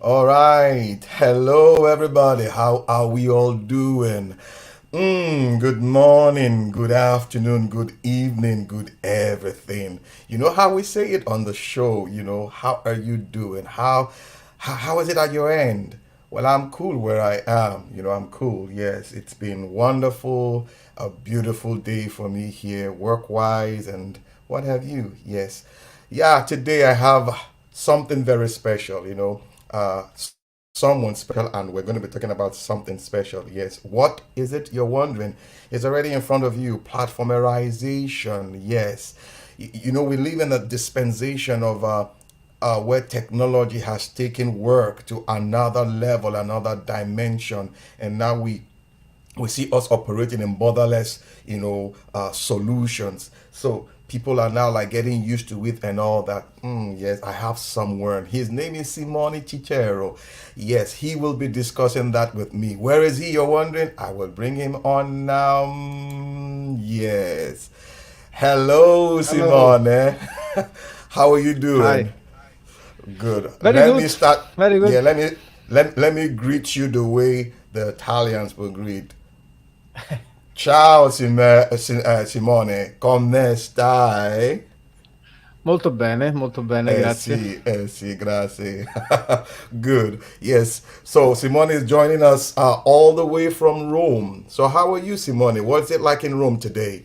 All right. Hello, everybody. How are we all doing? Good morning, good afternoon, good evening, good everything. You know how we say it on the show, how are you doing? How is it at your end? Well, I'm cool where I am. I'm cool. Yes, it's been wonderful, a beautiful day for me here, work-wise and what have you. Yes. Yeah, today I have something very special, someone special, and we're going to be talking about something special. Yes. What is it, you're wondering? It's already in front of you. Platformarization. Yes. We live in a dispensation of where technology has taken work to another level, another dimension, and now we see us operating in borderless, solutions. So people are now like getting used to it and all that. Yes, I have someone. His name is Simone Cicero. Yes, he will be discussing that with me. Where is he? You're wondering. I will bring him on now. Yes. Hello, Hello. Simone. How are you Hi. doing? Good. Very Let me good. start. Very Yeah, good. let me greet you the way the Italians will greet. Ciao Simone, come stai? Molto bene, grazie. Sì, grazie. Good. Yes. So Simone is joining us all the way from Rome. So how are you, Simone? What's it like in Rome today?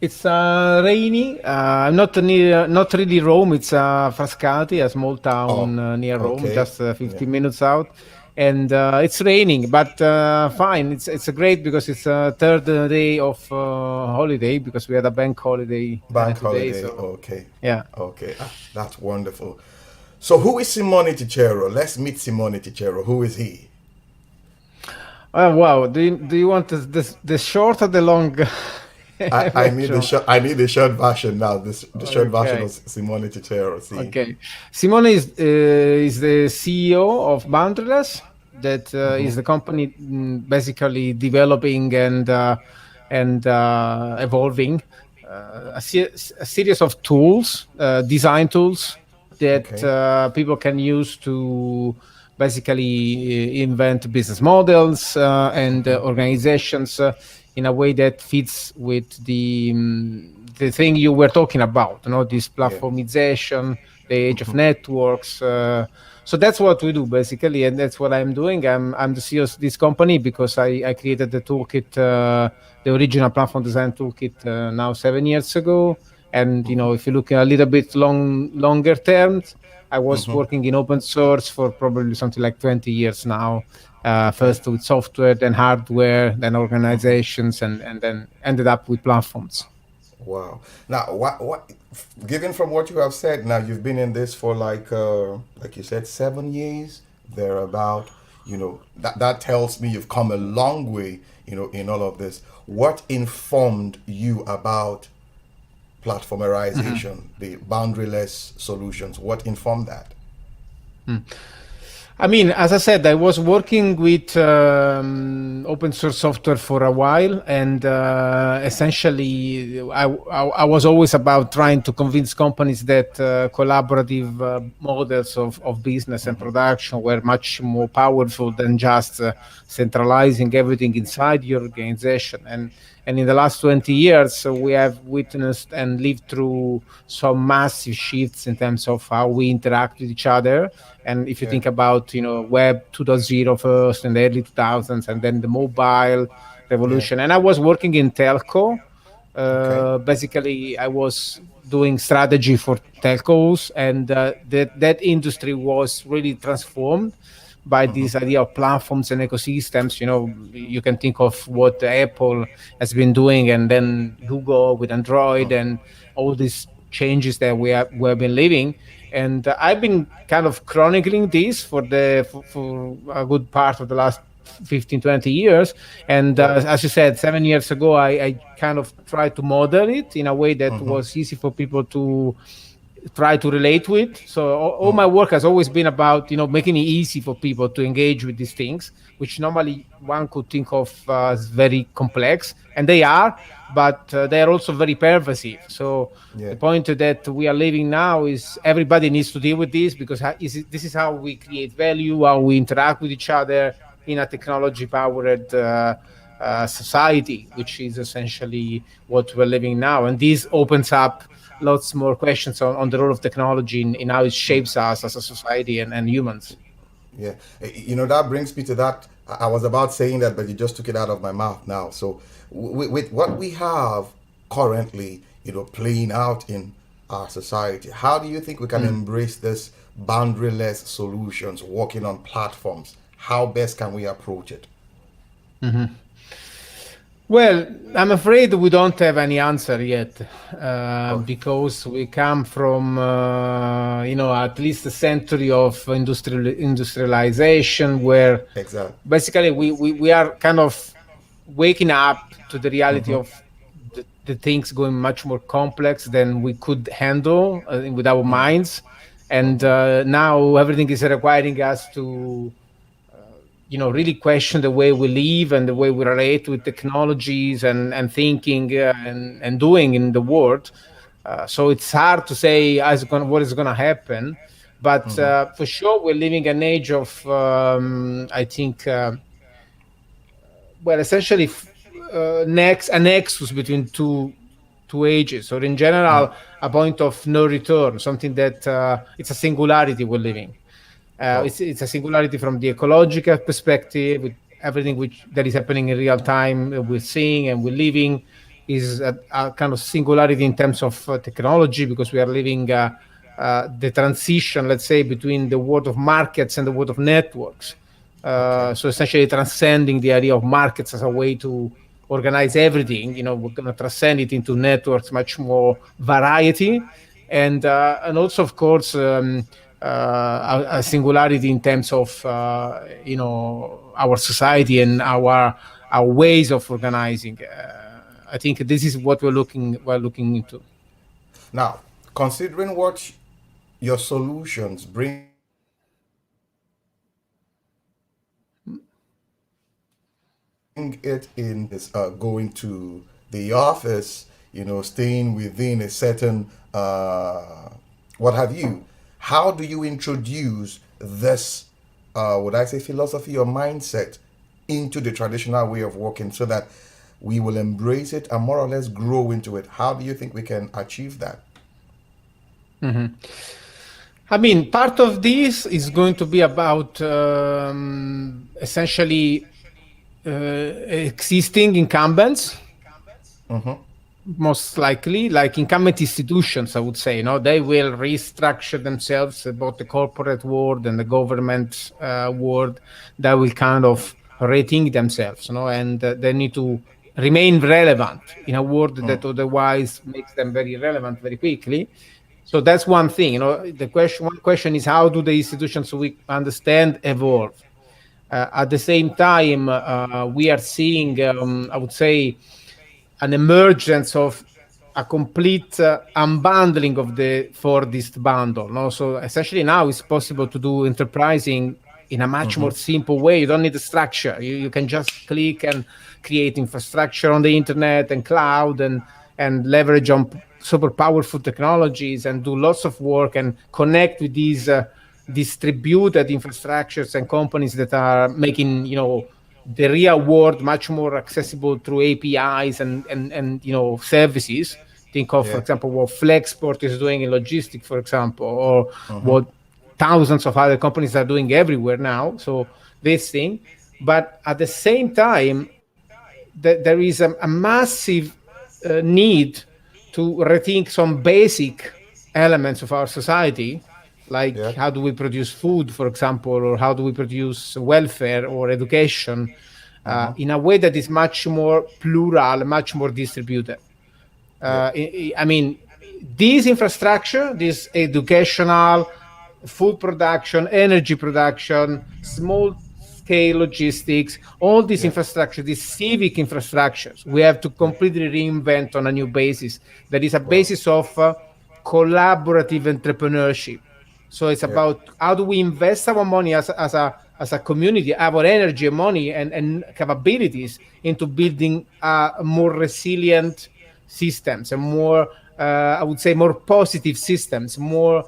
It's rainy. Not really Rome. It's Frascati, a small Oh, town near Rome, okay. just Yeah. 15 minutes out. And it's raining, but fine. It's great because it's third day of holiday because we had a bank holiday Bank today. holiday. So Okay. yeah. Okay. That's wonderful. So who is Simone Ticero? Let's meet Simone Ticero. Who is he? Wow. Do you want the short or the long I need the version? short. I need the short version now. The short version of Okay. Simone Cicero. See. Okay. Simone is the CEO of Boundaryless. That is the company basically developing and evolving a series of tools, design tools that Okay. people can use to basically invent business models and organizations in a way that fits with the thing you were talking about, this Yeah. platformization, the age of networks. So that's what we do basically, and that's what I'm doing. I'm the CEO of this company because I created the toolkit, the original platform design toolkit, now 7 years ago. And if you look a little bit longer terms, I was working in open source for probably something like 20 years now. Okay. First with software, then hardware, then organizations, and then ended up with platforms. Wow. Now, given from what you have said, now you've been in this for like you said, 7 years, thereabout. That tells me you've come a long way. In all of this, what informed you about Mhm. platformerization, the boundaryless solutions? What informed that? Mm. I mean, as I said, I was working with open source software for a while, and essentially, I was always about trying to convince companies that collaborative models of business and production were much more powerful than just centralizing everything inside your organization. And in the last 20 years, we have witnessed and lived through some massive shifts in terms of how we interact with each other. And if you Yeah. think about, Web 2.0 first in the early 2000s, and then the mobile Yeah. revolution. And I was working in telco. Okay. Basically, I was doing strategy for telcos, and that industry was really transformed by this idea of platforms and ecosystems. You can think of what Apple has been doing, and then Google with Android, and all these changes that we have been living. And I've been kind of chronicling this for a good part of the last 15, 20 years. And Wow. as you said, 7 years ago, I kind of tried to model it in a way that was easy for people to try to relate with. So all my work has always been about making it easy for people to engage with these things, which normally one could think of as very complex, and they are, but they are also very pervasive. So Yeah. the point that we are living now is everybody needs to deal with this, because this is how we create value, how we interact with each other in a technology powered society, which is essentially what we're living now. And this opens up lots more questions on the role of technology in how it shapes us as a society and humans. Yeah, that brings me to that. I was about saying that, but you just took it out of my mouth now. So, with what we have currently, playing out in our society, how do you think we can Mm. embrace this boundaryless solutions, working on platforms? How best can we approach it? Mhm. Well, I'm afraid we don't have any answer yet, Oh, because we come from, at least a century of industrialization, where exactly. basically we are kind of waking up to the reality Mm-hmm. of the things going much more complex than we could handle with our minds. And now everything is requiring us to really question the way we live and the way we relate with technologies and thinking and doing in the world. So it's hard to say what is going to happen, but for sure we're living an age of I think well, essentially a nexus between two ages, or in general a point of no return, something that it's a singularity we're living. Oh, It's a singularity from the ecological perspective, with everything which that is happening in real time. We're seeing and we're living is a kind of singularity in terms of technology, because we are living the transition, let's say, between the world of markets and the world of networks. okay. So essentially transcending the idea of markets as a way to organize everything. We're going to transcend it into networks, much more variety, and also, of course, a singularity in terms of our society and our ways of organizing. I think this is what we're looking into. Now, considering what your solutions bring it in this going to the office, staying within a certain what have you. How do you introduce this, would I say, philosophy or mindset into the traditional way of working so that we will embrace it and more or less grow into it? How do you think we can achieve that? Mhm. I mean, part of this is going to be about essentially existing incumbents, Mm-hmm. most likely, like incumbent institutions, I would say. They will restructure themselves about the corporate world and the government world. That will kind of rethink themselves, and they need to remain relevant in a world that otherwise makes them very relevant very quickly. So that's one thing. One question is, how do the institutions we understand evolve? At the same time, we are seeing, I would say, an emergence of a complete unbundling of the Fordist bundle. No? So essentially now it's possible to do enterprising in a much more simple way. You don't need a structure. You can just click and create infrastructure on the internet and cloud, and leverage on super powerful technologies, and do lots of work and connect with these distributed infrastructures and companies that are making the real world much more accessible through APIs and services. Think of, for Yeah. example, what Flexport is doing in logistics, for example, or Mm-hmm. what thousands of other companies are doing everywhere now. So this thing, but at the same time, there is a massive need to rethink some basic elements of our society, like Yeah. how do we produce food, for example, or how do we produce welfare or education, Mm-hmm. in a way that is much more plural, much more distributed. Yeah. I mean, this infrastructure, this educational, food production, energy production, small scale logistics, all this Yeah. infrastructure, these civic infrastructures, we have to Yeah. completely reinvent on a new basis. That is a Wow. basis of collaborative entrepreneurship. So it's Yeah. about how do we invest our money as a community, our energy and money and capabilities into building more resilient systems and more, I would say, more positive systems, more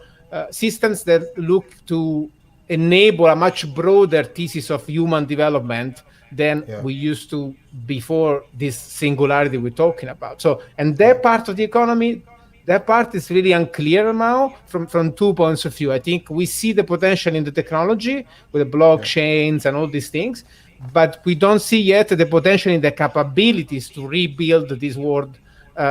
systems that look to enable a much broader thesis of human development than Yeah. we used to before this singularity we're talking about. So, and Yeah. that part of the economy, that part is really unclear now from 2 points of view. I think we see the potential in the technology with the Yeah. blockchains and all these things, but we don't see yet the potential in the capabilities to rebuild this world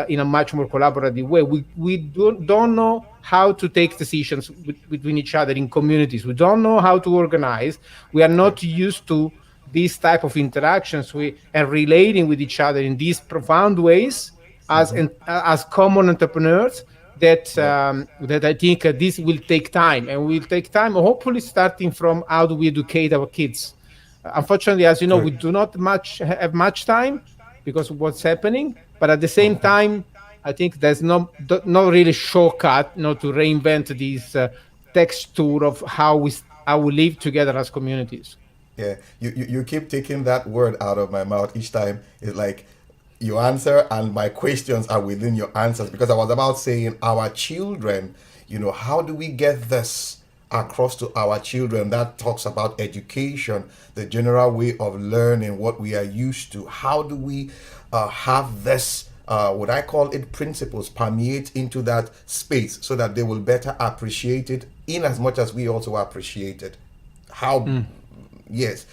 in a much more collaborative way. We don't know how to take decisions between each other in communities. We don't know how to organize. We are Yeah. not used to these type of interactions and relating with each other in these profound ways as common entrepreneurs Yeah. that I think this will take time and will take time, hopefully starting from how do we educate our kids. Unfortunately, as you know, Good. we do not much have much time because of what's happening, but at the same Mhm. time, I think there's no really shortcut, to reinvent this texture of how we live together as communities. Yeah, you keep taking that word out of my mouth each time. It's like you answer, and my questions are within your answers because I was about saying our children, how do we get this across to our children? That talks about education, the general way of learning, what we are used to. How do we have this? What I call it principles permeate into that space so that they will better appreciate it in as much as we also appreciate it. How Mm. Yes,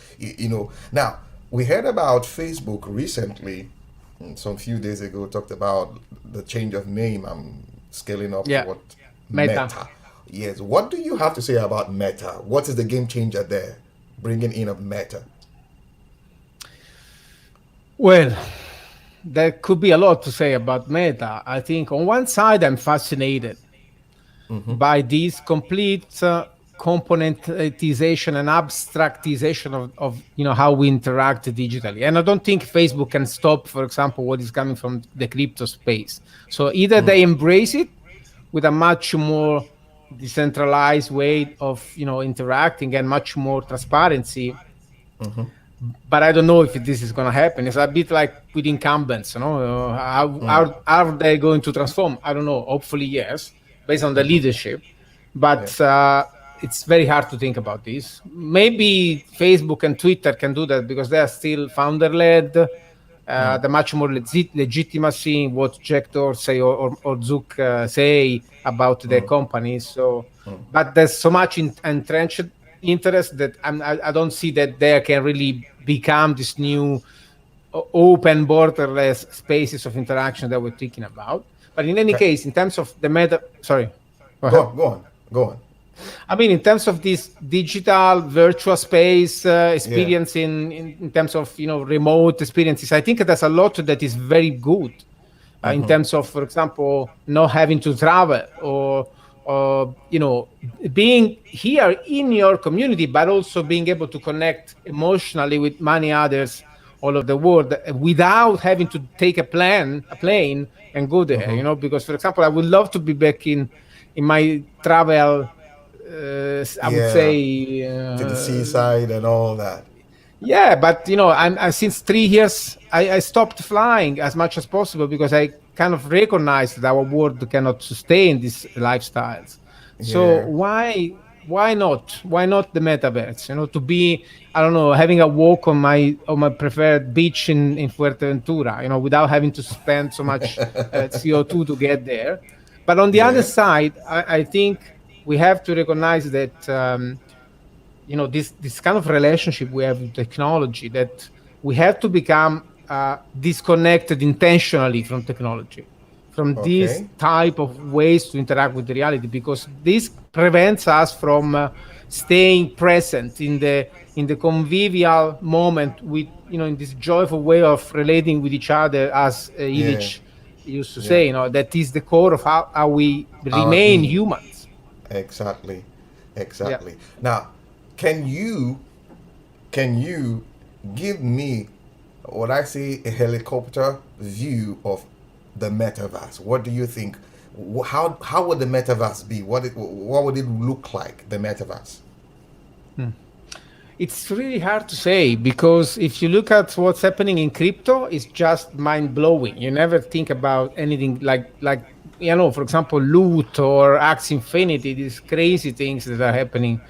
now we heard about Facebook recently, some few days ago, talked about the change of name. I'm scaling up to Yeah, what Meta. Meta. Yes, what do you have to say about Meta? What is the game changer there? Bringing in of Meta. Well, there could be a lot to say about Meta. I think on one side, I'm fascinated by this complete componentization and abstractization of how we interact digitally. And I don't think Facebook can stop, for example, what is coming from the crypto space. So either they embrace it with a much more decentralized way of interacting and much more transparency, but I don't know if this is going to happen. It's a bit like with incumbents, how are they going to transform? I don't know. Hopefully, yes, based on the leadership. Yeah. But it's very hard to think about this. Maybe Facebook and Twitter can do that because they are still founder-led. The much more legitimacy in what Jack Dorsey or Zuck say about their companies. So, but there's so much entrenched interest that I don't see that they can really become this new open borderless spaces of interaction that we're thinking about. But in any Okay. case, in terms of the meta, sorry, go Go ahead. on. Go on. Go on. I mean, in terms of this digital virtual space Yeah. experience in terms of remote experiences, I think there's a lot that is very good in terms of, for example, not having to travel or being here in your community, but also being able to connect emotionally with many others all over the world without having to take a plane and go there. Because, for example, I would love to be back in my travel. I would Yeah. say. To the seaside and all that. Yeah, but since 3 years I stopped flying as much as possible because I kind of recognized that our world cannot sustain these lifestyles. So Yeah. why not the metaverse? To be, I don't know, having a walk on my preferred beach in Fuerteventura, without having to spend so much CO2 to get there. But on the other Yeah. side, I think we have to recognize that. This kind of relationship we have with technology, that we have to become disconnected intentionally from technology, from these Okay. type of ways to interact with the reality, because this prevents us from staying present in the convivial moment with in this joyful way of relating with each other, as Yeah. Illich used to Yeah. say, that is the core of how we Our remain being. humans. Exactly. Yeah. Exactly. Now, can you can you give me what I say a helicopter view of the metaverse? What do you think? How would the metaverse be? What would it look like? The metaverse. Hmm. It's really hard to say because if you look at what's happening in crypto, it's just mind blowing. You never think about anything like for example, loot or Axe Infinity, these crazy things that are happening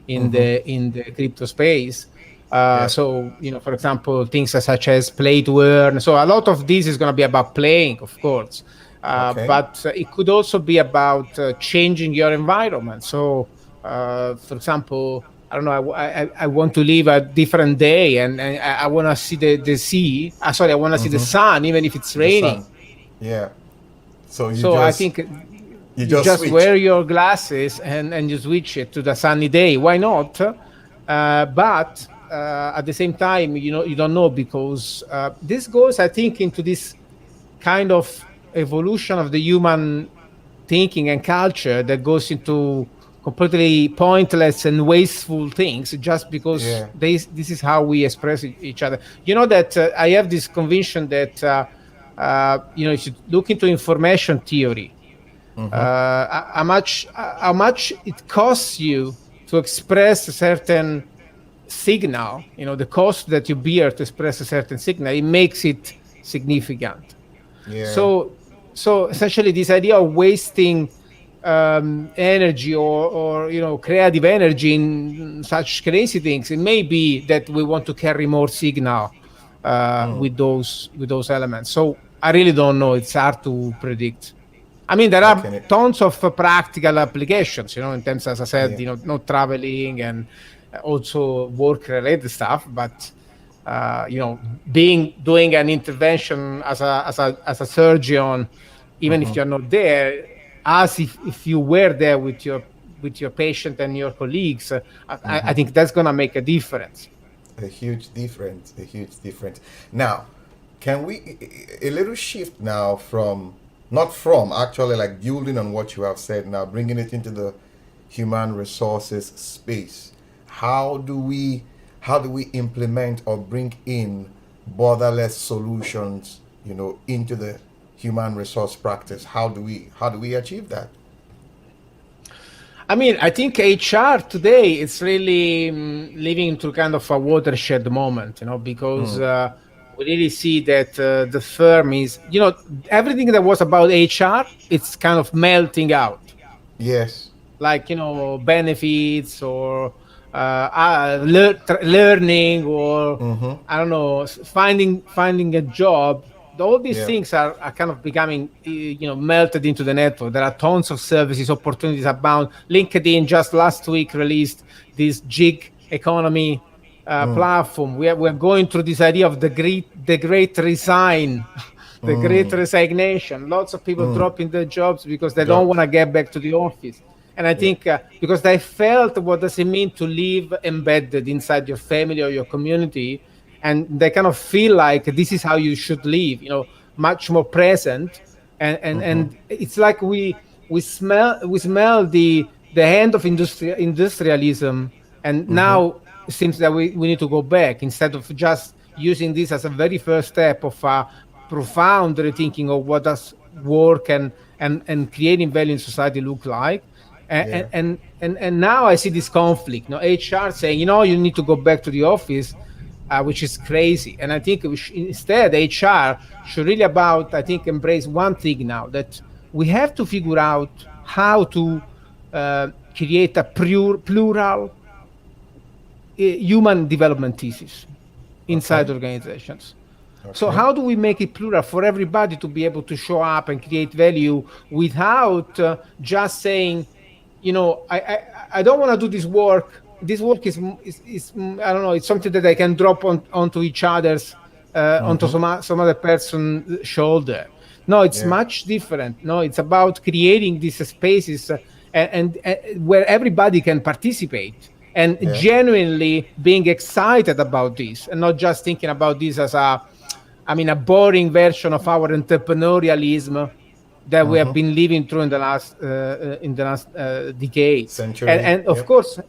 Mm-hmm. in the crypto space. Yeah. So for example, things such as play to earn. So a lot of this is going to be about playing, of course, Okay. but it could also be about changing your environment. So, for example, I don't know. I want to live a different day, and I want to see the sea. Sorry, I want to see the Mm-hmm. sun, even if it's The raining. sun. Yeah. So So I think you you just just switch. wear your glasses and you switch it to the sunny day. Why not? But at the same time, you don't know because this goes, I think, into this kind of evolution of the human thinking and culture that goes into completely pointless and wasteful things just because Yeah. this is how we express each other. You know that I have this conviction that if you look into information theory, Mm-hmm. how much it costs you to express a certain signal, the cost that you bear to express a certain signal, it makes it significant. Yeah. So essentially, this idea of wasting energy or creative energy in such crazy things, it may be that we want to carry more signal Mm. with those elements. So I really don't know. It's hard to predict. I mean, there I are can. tons of practical applications, in terms, as I said, Yeah. not traveling and also work related stuff, but doing an intervention as a surgeon, even if Mm-hmm. you're not there, as if you were there with your patient and your colleagues, I Mm-hmm. think that's gonna make a difference. A huge difference. A huge difference. Now, can we a little shift now from not from actually like building on what you have said now, bringing it into the human resources space. How do we implement or bring in borderless solutions, into the human resource practice? How do we achieve that? I mean, I think HR today is really living into kind of a watershed moment, because Mm. we really see that the firm is, everything that was about HR, it's kind of melting out, Yes. like benefits or learning, or Mm-hmm. I don't know, finding a job. All these Yeah. things are kind of becoming melted into the network. There are tons of services, opportunities abound. LinkedIn just last week released this gig economy Mm. platform. We're going through this idea of the great resign, the great Mm. resignation. Lots of people Mm. dropping their jobs because they don't want Jobs. to get back to the office. And I Yeah. think because they felt what does it mean to live embedded inside your family or your community, and they kind of feel like this is how you should live, much more present. Mm-hmm. And it's like we smell the end of industrialism, and Mm-hmm. now it seems that we need to go back instead of just using this as a very first step of a profound rethinking of what does work and creating value in society look like. Yeah. And now I see this conflict. HR saying, you need to go back to the office, which is crazy. And I think instead HR should really I think, embrace one thing now, that we have to figure out how to create a plural human development thesis Okay. inside organizations. So Okay. how do we make it plural for everybody to be able to show up and create value without just saying, I don't want to do this work. This work is I don't know. It's something that I can drop onto each other's onto Mm-hmm. some other person's shoulder. No, it's Yeah. much different. No, it's about creating these spaces where everybody can participate and Yeah. genuinely being excited about this, and not just thinking about this as a boring version of our entrepreneurialism that we have Mm-hmm. been living through in the last decade. And Century. and of Yep. course,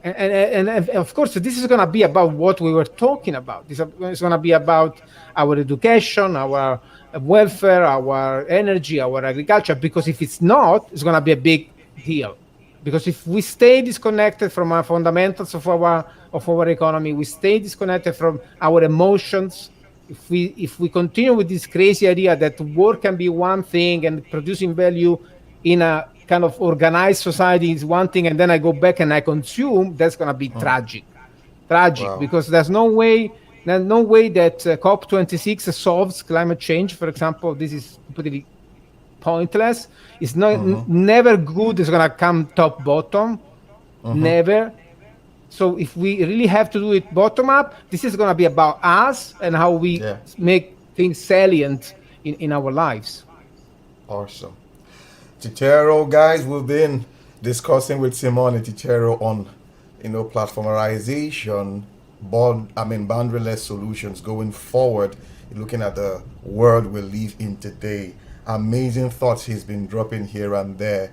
And of course, this is going to be about what we were talking about. This is going to be about our education, our welfare, our energy, our agriculture. Because if it's not, it's going to be a big deal. Because if we stay disconnected from our fundamentals of our economy, we stay disconnected from our emotions. If we continue with this crazy idea that work can be one thing and producing value in a kind of organized society is one thing, and then I go back and I consume, that's going to be tragic, Wow. because there's no way that COP26 solves climate change, for example. This is completely pointless. It's not never good. It's going to come top bottom, never. So if we really have to do it bottom up, this is going to be about us and how we Yeah. make things salient in our lives. Awesome. Cicero, guys, we've been discussing with Simone Cicero on, platformarization, boundaryless solutions going forward, looking at the world we live in today. Amazing thoughts he's been dropping here and there,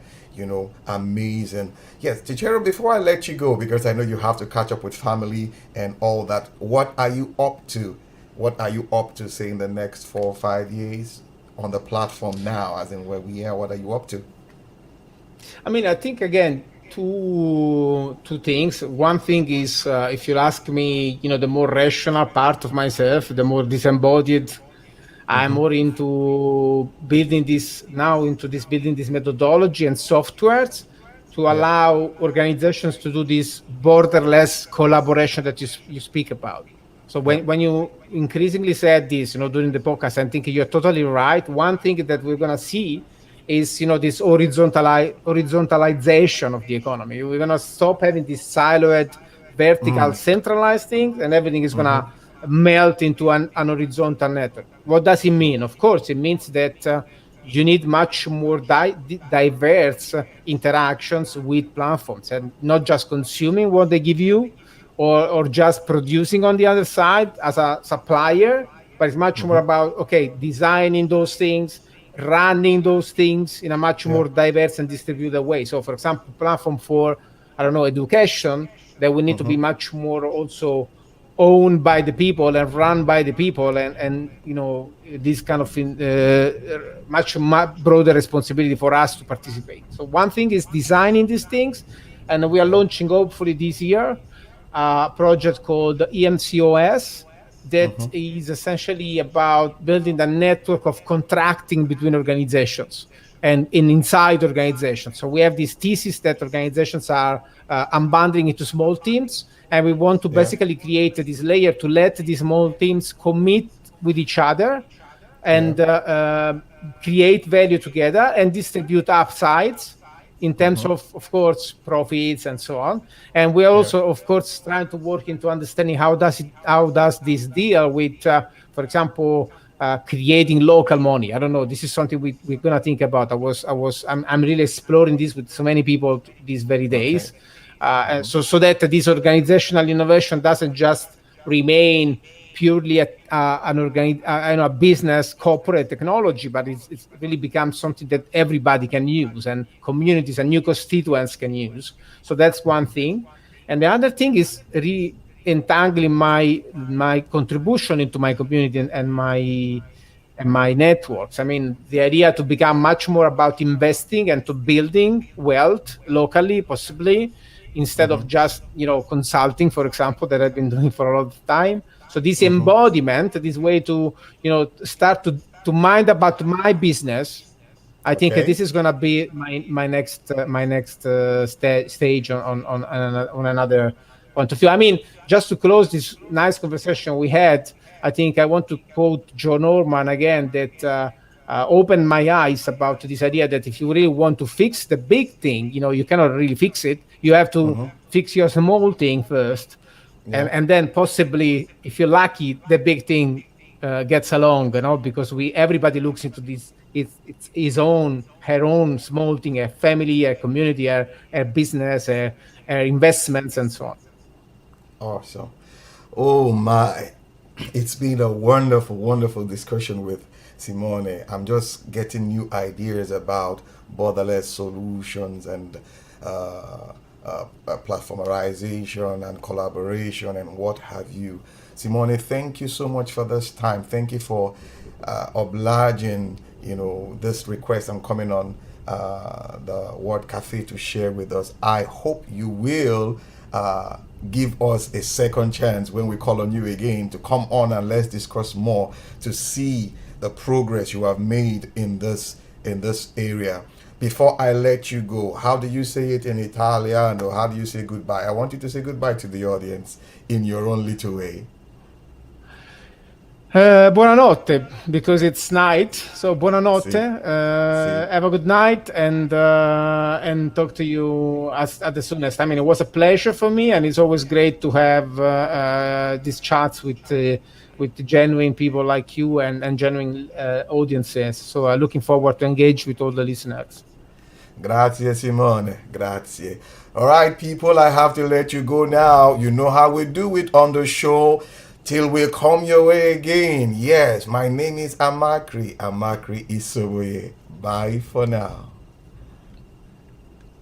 amazing. Yes, Cicero, before I let you go, because I know you have to catch up with family and all that, what are you up to? What are you up to, say, in the next 4 or 5 years on the platform now, as in where we are? What are you up to? I mean, I think again, two things. One thing is, if you ask me, the more rational part of myself, the more disembodied, I'm more into this building this methodology and softwares to Yeah. allow organizations to do this borderless collaboration that you speak about. So Yeah. when you increasingly said this, during the podcast, I think you're totally right. One thing that we're gonna see is, this horizontalization of the economy. We're gonna stop having this siloed, vertical, centralized things, and everything is gonna melt into an horizontal network. What does it mean? Of course, it means that you need much more diverse interactions with platforms, and not just consuming what they give you, or just producing on the other side as a supplier, but it's much more about, okay, designing those things, running those things in a much Yeah. more diverse and distributed way. So, for example, platform for, I don't know, education, that we need to be much more also owned by the people and run by the people, and this kind of much broader responsibility for us to participate. So one thing is designing these things, and we are Yeah. launching hopefully this year a project called EMCOS, that is essentially about building a network of contracting between organizations and inside organizations. So we have these theses that organizations are unbundling into small teams, and we want to Yeah. basically create this layer to let these small teams commit with each other Yeah. and create value together and distribute upsides in terms of course, profits and so on. And we are Yeah. also, of course, trying to work into understanding how does this deal with, for example, creating local money. I don't know. This is something we're gonna think about. I'm really exploring this with so many people these very Okay. days, and so that this organizational innovation doesn't just remain purely a business corporate technology, but it's really becomes something that everybody can use, and communities and new constituents can use. So that's one thing. And the other thing is re-entangling my contribution into my community and my networks. I mean, the idea to become much more about investing and to building wealth locally, possibly, instead of just consulting, for example, that I've been doing for a lot of time. So this embodiment, this way to start to mind about my business. I think Okay. this is going to be my next stage on another point of view. I mean, just to close this nice conversation we had, I think I want to quote John Norman again, that opened my eyes about this idea that if you really want to fix the big thing, you cannot really fix it. You have to fix your small thing first, and Yeah. and then possibly, if you're lucky, the big thing gets along, because everybody looks into this. It's his own, her own small thing, a family, a community, a business, a investments, and so on. Awesome. Oh my. It's been a wonderful, wonderful discussion with Simone. I'm just getting new ideas about borderless solutions and platformarization and collaboration and what have you. Simone, thank you so much for this time. Thank you for obliging, this request and coming on the Word Cafe to share with us. I hope you will give us a second chance when we call on you again to come on and let's discuss more to see the progress you have made in this area. Before I let you go, how do you say it in Italian, or how do you say goodbye? I want you to say goodbye to the audience in your own little way. Buonanotte, because it's night. So buonanotte. See, see. Have a good night, and talk to you at the soonest. I mean, it was a pleasure for me, and it's always great to have these chats with genuine people like you and genuine audiences. So looking forward to engage with all the listeners. Grazie, Simone. Grazie. All right, people, I have to let you go now. You know how we do it on the show. Till we come your way again. Yes, my name is Amakri. Amakri Isowe. Bye for now.